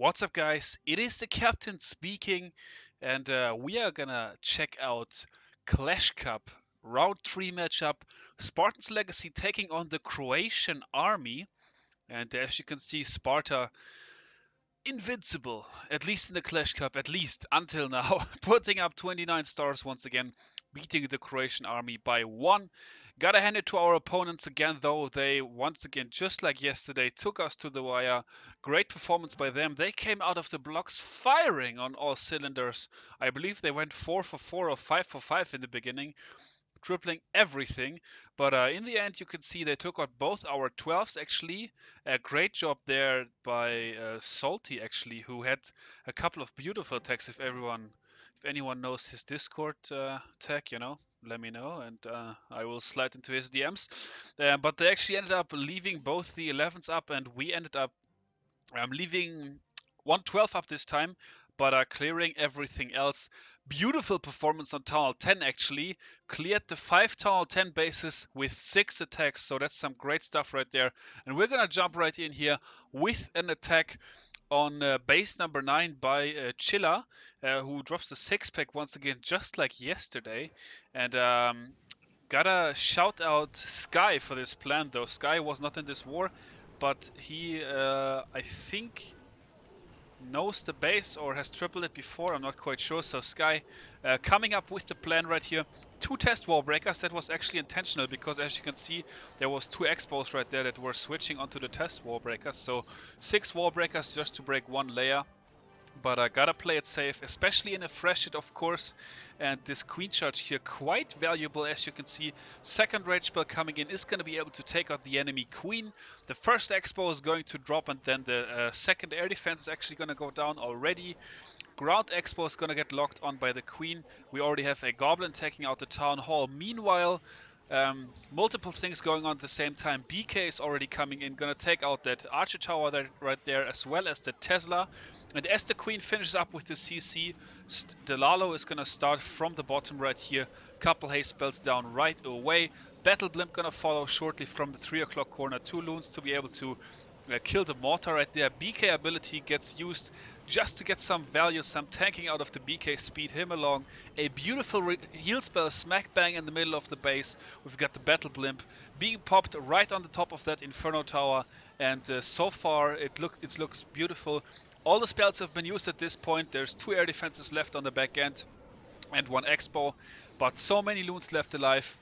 What's up, guys? It is the captain speaking, and we are gonna check out Clash Cup Round 3 matchup. Spartans Legacy taking on the Croatian army, and as you can see, Sparta invincible, at least in the Clash Cup, at least until now, putting up 29 stars once again, beating the Croatian army by 1. Gotta hand it to our opponents again, though. They once again, just like yesterday, took us to the wire. Great performance by them. They came out of the blocks firing on all cylinders. I believe they went 4 for 4 or 5 for 5 in the beginning, tripling everything. But in the end, you can see they took out both our 12s actually. A great job there by Salty actually, who had a couple of beautiful attacks. If anyone knows his Discord tag, let me know and I will slide into his DMs. But they actually ended up leaving both the 11s up, and we ended up leaving 112 up this time, but clearing everything else. Beautiful performance on Town Hall 10 actually. Cleared the 5 Town Hall 10 bases with 6 attacks, so that's some great stuff right there. And we're gonna jump right in here with an attack on base number 9 by Chilla, who drops the 6-pack once again, just like yesterday. And gotta shout out Sky for this plan, though. Sky was not in this war, but he, I think, knows the base or has tripled it before. I'm not quite sure. So Sky coming up with the plan right here. 2 test wall breakers. That was actually intentional because, as you can see, there was 2 expos right there that were switching onto the test wall breakers. So 6 wall breakers just to break 1 layer. But I gotta play it safe, especially in a fresh hit, of course. And this queen charge here, quite valuable, as you can see. Second rage spell coming in is going to be able to take out the enemy queen. The first expo is going to drop, and then the second air defense is actually going to go down already. Ground expo is going to get locked on by the queen. We already have a goblin taking out the town hall. Meanwhile, multiple things going on at the same time. BK is already coming in, gonna take out that archer tower right there, as well as the Tesla. And as the queen finishes up with the CC, the Lalo is gonna start from the bottom right here. Couple haste spells down right away. Battle Blimp gonna follow shortly from the 3 o'clock corner. 2 loons to be able to kill the mortar right there. BK ability gets used just to get some value, some tanking out of the BK, speed him along. A beautiful heal spell smack bang in the middle of the base. We've got the Battle Blimp being popped right on the top of that Inferno Tower, and so far it looks beautiful. All the spells have been used at this point. There's 2 air defenses left on the back end and 1 expo, but so many loons left alive.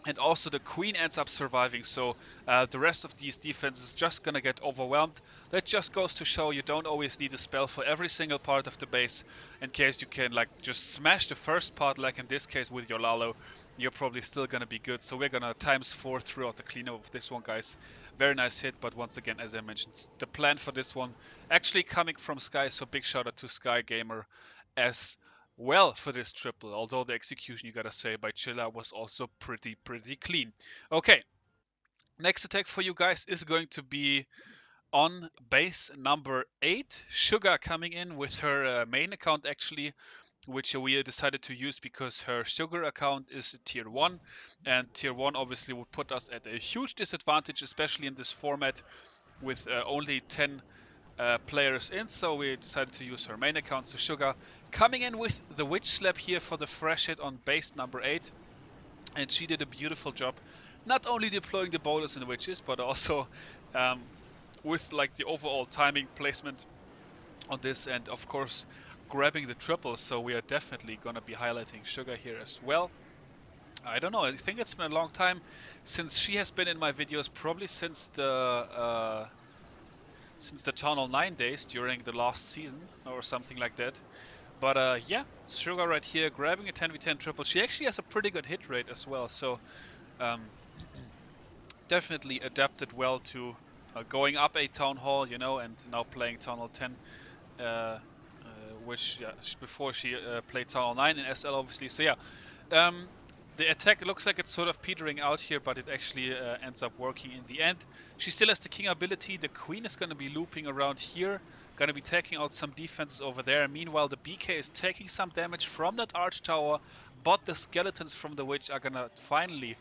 And also the queen ends up surviving, so the rest of these defenses just gonna get overwhelmed. That just goes to show you don't always need a spell for every single part of the base. In case you can just smash the first part, like in this case with your Lalo, you're probably still gonna be good. So we're gonna ×4 throughout the cleanup of this one, guys. Very nice hit, but once again, as I mentioned, the plan for this one actually coming from Sky, so big shout out to Sky Gamer as well for this triple, although the execution, you gotta say, by Chilla was also pretty clean. Okay, next attack for you guys is going to be on base number 8. Sugar coming in with her main account actually, which we decided to use because her Sugar account is tier 1, and tier 1 obviously would put us at a huge disadvantage, especially in this format with only 10 players in, so we decided to use her main account. So Sugar coming in with the Witch Slap here for the fresh hit on base number 8, and she did a beautiful job, not only deploying the bowlers and the witches, but also with the overall timing placement on this, and of course grabbing the triples. So we are definitely gonna be highlighting Sugar here as well. I don't know, I think it's been a long time since she has been in my videos, probably since the Town Hall 9 days during the last season or something like that. But yeah, Sugar right here grabbing a 10v10 triple. She actually has a pretty good hit rate as well, so definitely adapted well to going up a Town Hall, and now playing Town Hall 10, which before she played Town Hall 9 in SL obviously. So yeah, the attack looks like it's sort of petering out here, but it actually ends up working in the end. She still has the king ability. The queen is going to be looping around here, going to be taking out some defenses over there. Meanwhile, the BK is taking some damage from that arch tower, but the skeletons from the witch are going to finally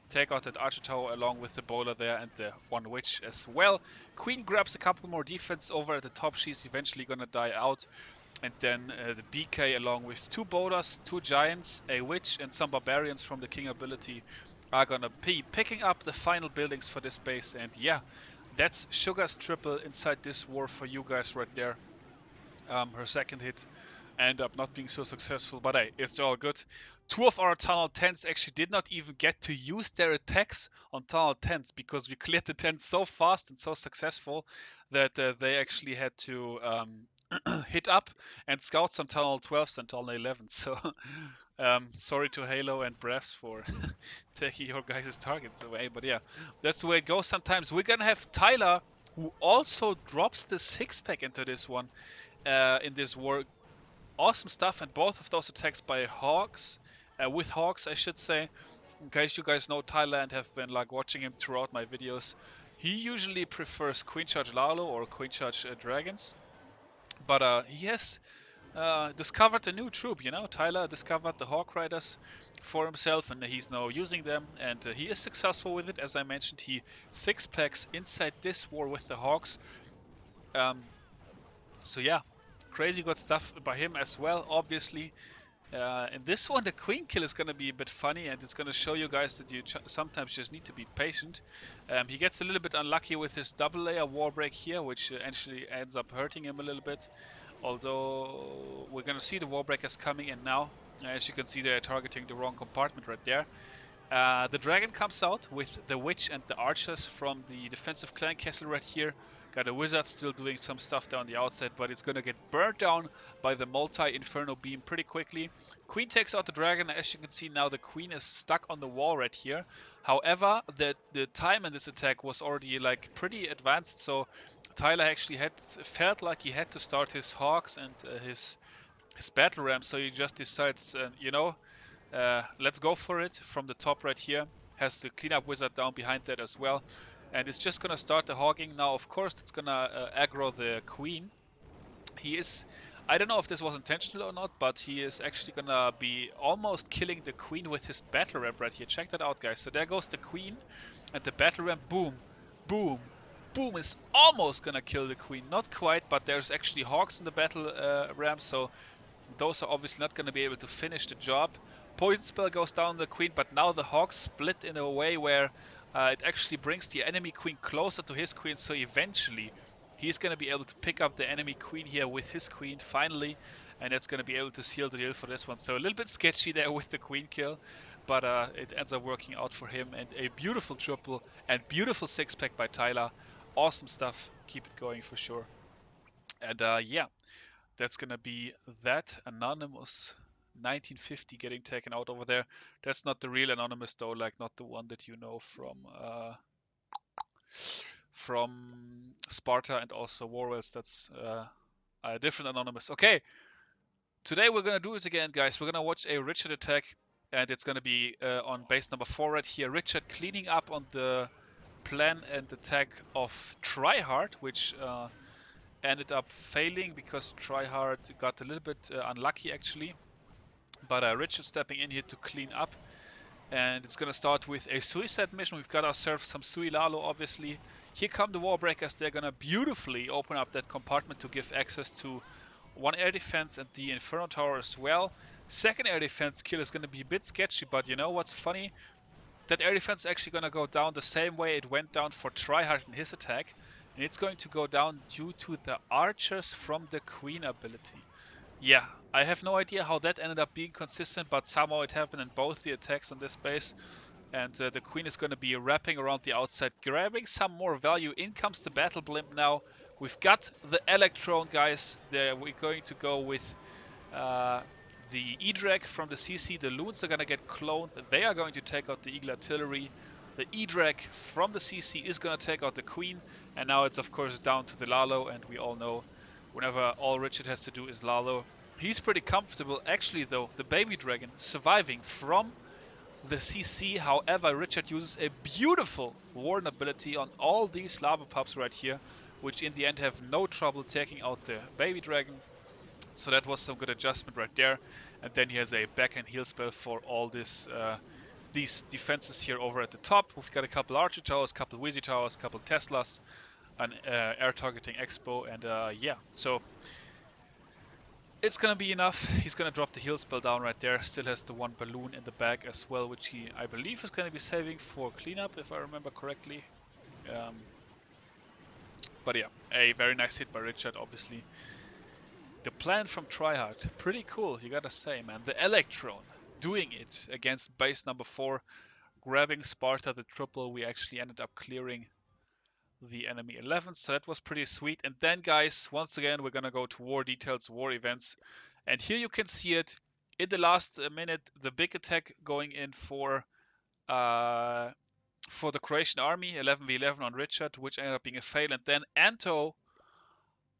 take out that archer tower along with the bowler there and the one witch as well. Queen grabs a couple more defense over at the top. She's eventually gonna die out. And then the BK along with 2 bowlers, 2 giants, a witch, and some barbarians from the king ability are gonna be picking up the final buildings for this base. And yeah, that's Sugar's triple inside this war for you guys right there. Her second hit ended up not being so successful, but hey, it's all good. 2 of our Tunnel 10s actually did not even get to use their attacks on Tunnel 10s because we cleared the 10s so fast and so successful that they actually had to hit up and scout some Tunnel 12s and Tunnel 11s. So sorry to Halo and Brevs for taking your guys' targets away, but yeah, that's the way it goes sometimes. We're gonna have Tyler, who also drops the 6-pack into this one, in this war. Awesome stuff, and both of those attacks by Hawks, with Hawks I should say. In case you guys know Tyler and have been like watching him throughout my videos, he usually prefers Queen Charge Lalo or Queen Charge Dragons, but he has discovered a new troop, you know. Tyler discovered the Hawk Riders for himself, and he's now using them, and he is successful with it. As I mentioned, he 6-packs inside this war with the Hawks. So yeah, crazy good stuff by him as well, obviously. In this one, the queen kill is going to be a bit funny, and it's going to show you guys that you sometimes just need to be patient. He gets a little bit unlucky with his double layer war break here, which actually ends up hurting him a little bit. Although we're going to see the war breakers coming in now. As you can see, they're targeting the wrong compartment right there. The dragon comes out with the witch and the archers from the defensive clan castle right here. Got a wizard still doing some stuff down the outside, but it's gonna get burnt down by the multi-inferno beam pretty quickly. Queen takes out the dragon. As you can see now, the queen is stuck on the wall right here. However, the time in this attack was already like pretty advanced, so Tyler actually felt like he had to start his hawks and his battle ram. So he just decides, you know, let's go for it from the top right here. Has the cleanup wizard down behind that as well. And it's just going to start the hogging. Now, of course, it's going to aggro the queen. He is, I don't know if this was intentional or not, but he is actually going to be almost killing the queen with his battle ram right here. Check that out, guys. So there goes the queen, and the battle ram, boom, boom, boom, is almost going to kill the queen. Not quite, but there's actually hawks in the battle ram, so those are obviously not going to be able to finish the job. Poison spell goes down the queen, but now the hawks split in a way where it actually brings the enemy queen closer to his queen, so eventually he's going to be able to pick up the enemy queen here with his queen, finally, and it's going to be able to seal the deal for this one. So a little bit sketchy there with the queen kill, but it ends up working out for him, and a beautiful triple and beautiful 6-pack by Tyler. Awesome stuff. Keep it going for sure. And yeah, that's going to be that. Anonymous 1950 getting taken out over there. That's not the real Anonymous though, like not the one that you know from Sparta and also Warwells. That's a different Anonymous. Okay, today we're gonna do it again, guys. We're gonna watch a Richard attack, and it's gonna be on base number 4 right here. Richard cleaning up on the plan and attack of Tryhard, which ended up failing because Tryhard got a little bit unlucky actually. But Richard stepping in here to clean up, and it's gonna start with a suicide mission. We've got ourselves some Sui Lalo, obviously. Here come the war breakers. They're gonna beautifully open up that compartment to give access to 1 air defense and the Inferno Tower as well. Second air defense kill is gonna be a bit sketchy, but you know what's funny? That air defense is actually gonna go down the same way it went down for Tryhard in his attack, and it's going to go down due to the archers from the Queen ability. Yeah, I have no idea how that ended up being consistent, but somehow it happened in both the attacks on this base. And the queen is going to be wrapping around the outside, grabbing some more value. In comes the battle blimp now. We've got the Electron, guys. We're going to go with the E-Drag from the CC. The Loons are going to get cloned. They are going to take out the Eagle Artillery. The E-Drag from the CC is going to take out the queen. And now it's, of course, down to the Lalo, and we all know whenever all Richard has to do is Lalo. He's pretty comfortable. Actually, though, the baby dragon surviving from the CC. However, Richard uses a beautiful warden ability on all these lava pups right here, which in the end have no trouble taking out the baby dragon. So that was some good adjustment right there. And then he has a back and heal spell for all this these defenses here over at the top. We've got a couple archer towers, couple Wheezy towers, couple Teslas, an air targeting expo, and yeah, so it's gonna be enough. He's gonna drop the heal spell down right there. Still has the one balloon in the back as well, which he, I believe, is gonna be saving for cleanup, if I remember correctly. But yeah, a very nice hit by Richard, obviously. The plan from Tryhard, pretty cool, you gotta say, man. The Electron, doing it against base number 4, grabbing Sparta, the triple. We actually ended up clearing the enemy 11, so that was pretty sweet. And then, guys, once again, we're gonna go to war details, war events. And here you can see it in the last minute, the big attack going in for the Croatian army, 11v11 on Richard, which ended up being a fail. And then Anto,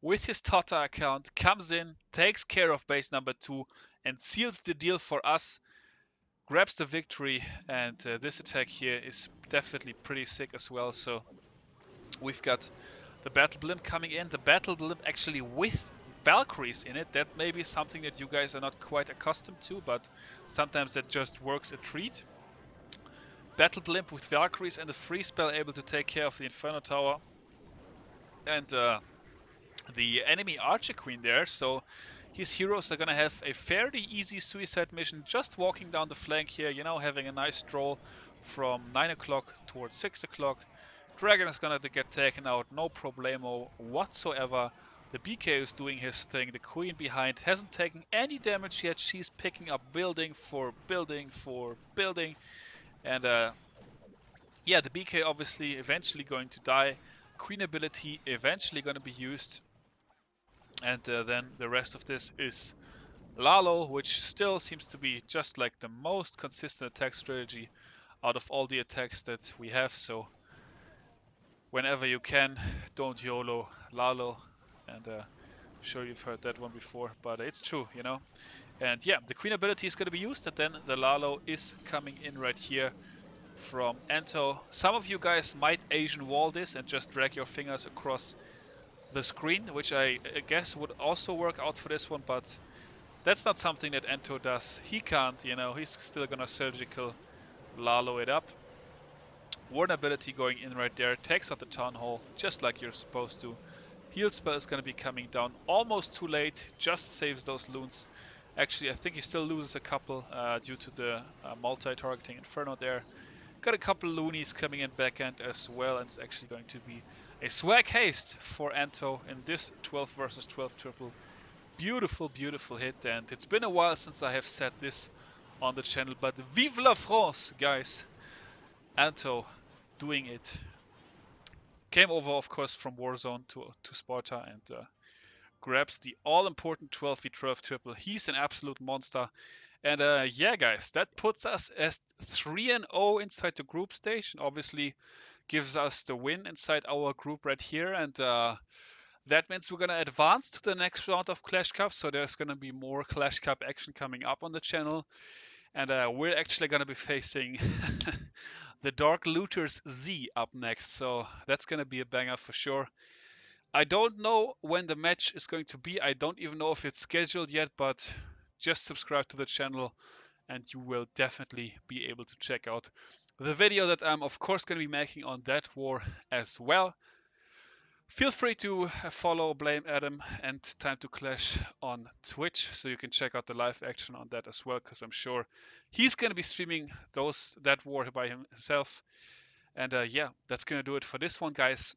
with his Tota account, comes in, takes care of base number 2, and seals the deal for us, grabs the victory. And this attack here is definitely pretty sick as well. So we've got the battle blimp coming in. The battle blimp actually with Valkyries in it. That may be something that you guys are not quite accustomed to, but sometimes that just works a treat. Battle blimp with Valkyries and a free spell able to take care of the Inferno Tower and the enemy Archer Queen there. So his heroes are gonna have a fairly easy suicide mission, just walking down the flank here, you know, having a nice stroll from 9 o'clock towards 6 o'clock. Dragon is gonna get taken out, no problemo whatsoever. The BK is doing his thing. The Queen behind hasn't taken any damage yet. She's picking up building for building for building. And yeah, the BK obviously eventually going to die. Queen ability eventually going to be used. And then the rest of this is Lalo, which still seems to be just like the most consistent attack strategy out of all the attacks that we have. So whenever you can, don't YOLO Lalo. And I'm sure you've heard that one before, but it's true, you know. And yeah, the Queen ability is going to be used, and then the Lalo is coming in right here from Anto. Some of you guys might Asian wall this and just drag your fingers across the screen, which I guess would also work out for this one, but that's not something that Anto does. He can't, you know, he's still gonna surgical Lalo it up. Warden ability going in right there, takes out the Town Hall, just like you're supposed to. Heal spell is gonna be coming down almost too late, just saves those loons. Actually, I think he still loses a couple due to the multi-targeting Inferno there. Got a couple loonies coming in backhand as well, and it's actually going to be a swag haste for Anto in this 12 versus 12 triple. Beautiful, beautiful hit, and it's been a while since I have said this on the channel, but vive la France, guys. Anto doing it. Came over, of course, from Warzone to Sparta and grabs the all-important 12v12 triple. He's an absolute monster. And yeah, guys, that puts us as 3-0 inside the group stage, and obviously gives us the win inside our group right here. And that means we're going to advance to the next round of Clash Cup. So there's going to be more Clash Cup action coming up on the channel. And we're actually going to be facing the Dark Looters Z up next. So that's going to be a banger for sure. I don't know when the match is going to be. I don't even know if it's scheduled yet, but just subscribe to the channel and you will definitely be able to check out the video that I'm of course going to be making on that war as well. Feel free to follow Blame Adam and Time to Clash on Twitch, so you can check out the live action on that as well, because I'm sure he's going to be streaming that war by himself. And yeah, that's going to do it for this one, guys.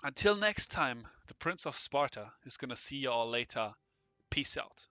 Until next time, the Prince of Sparta is going to see you all later. Peace out.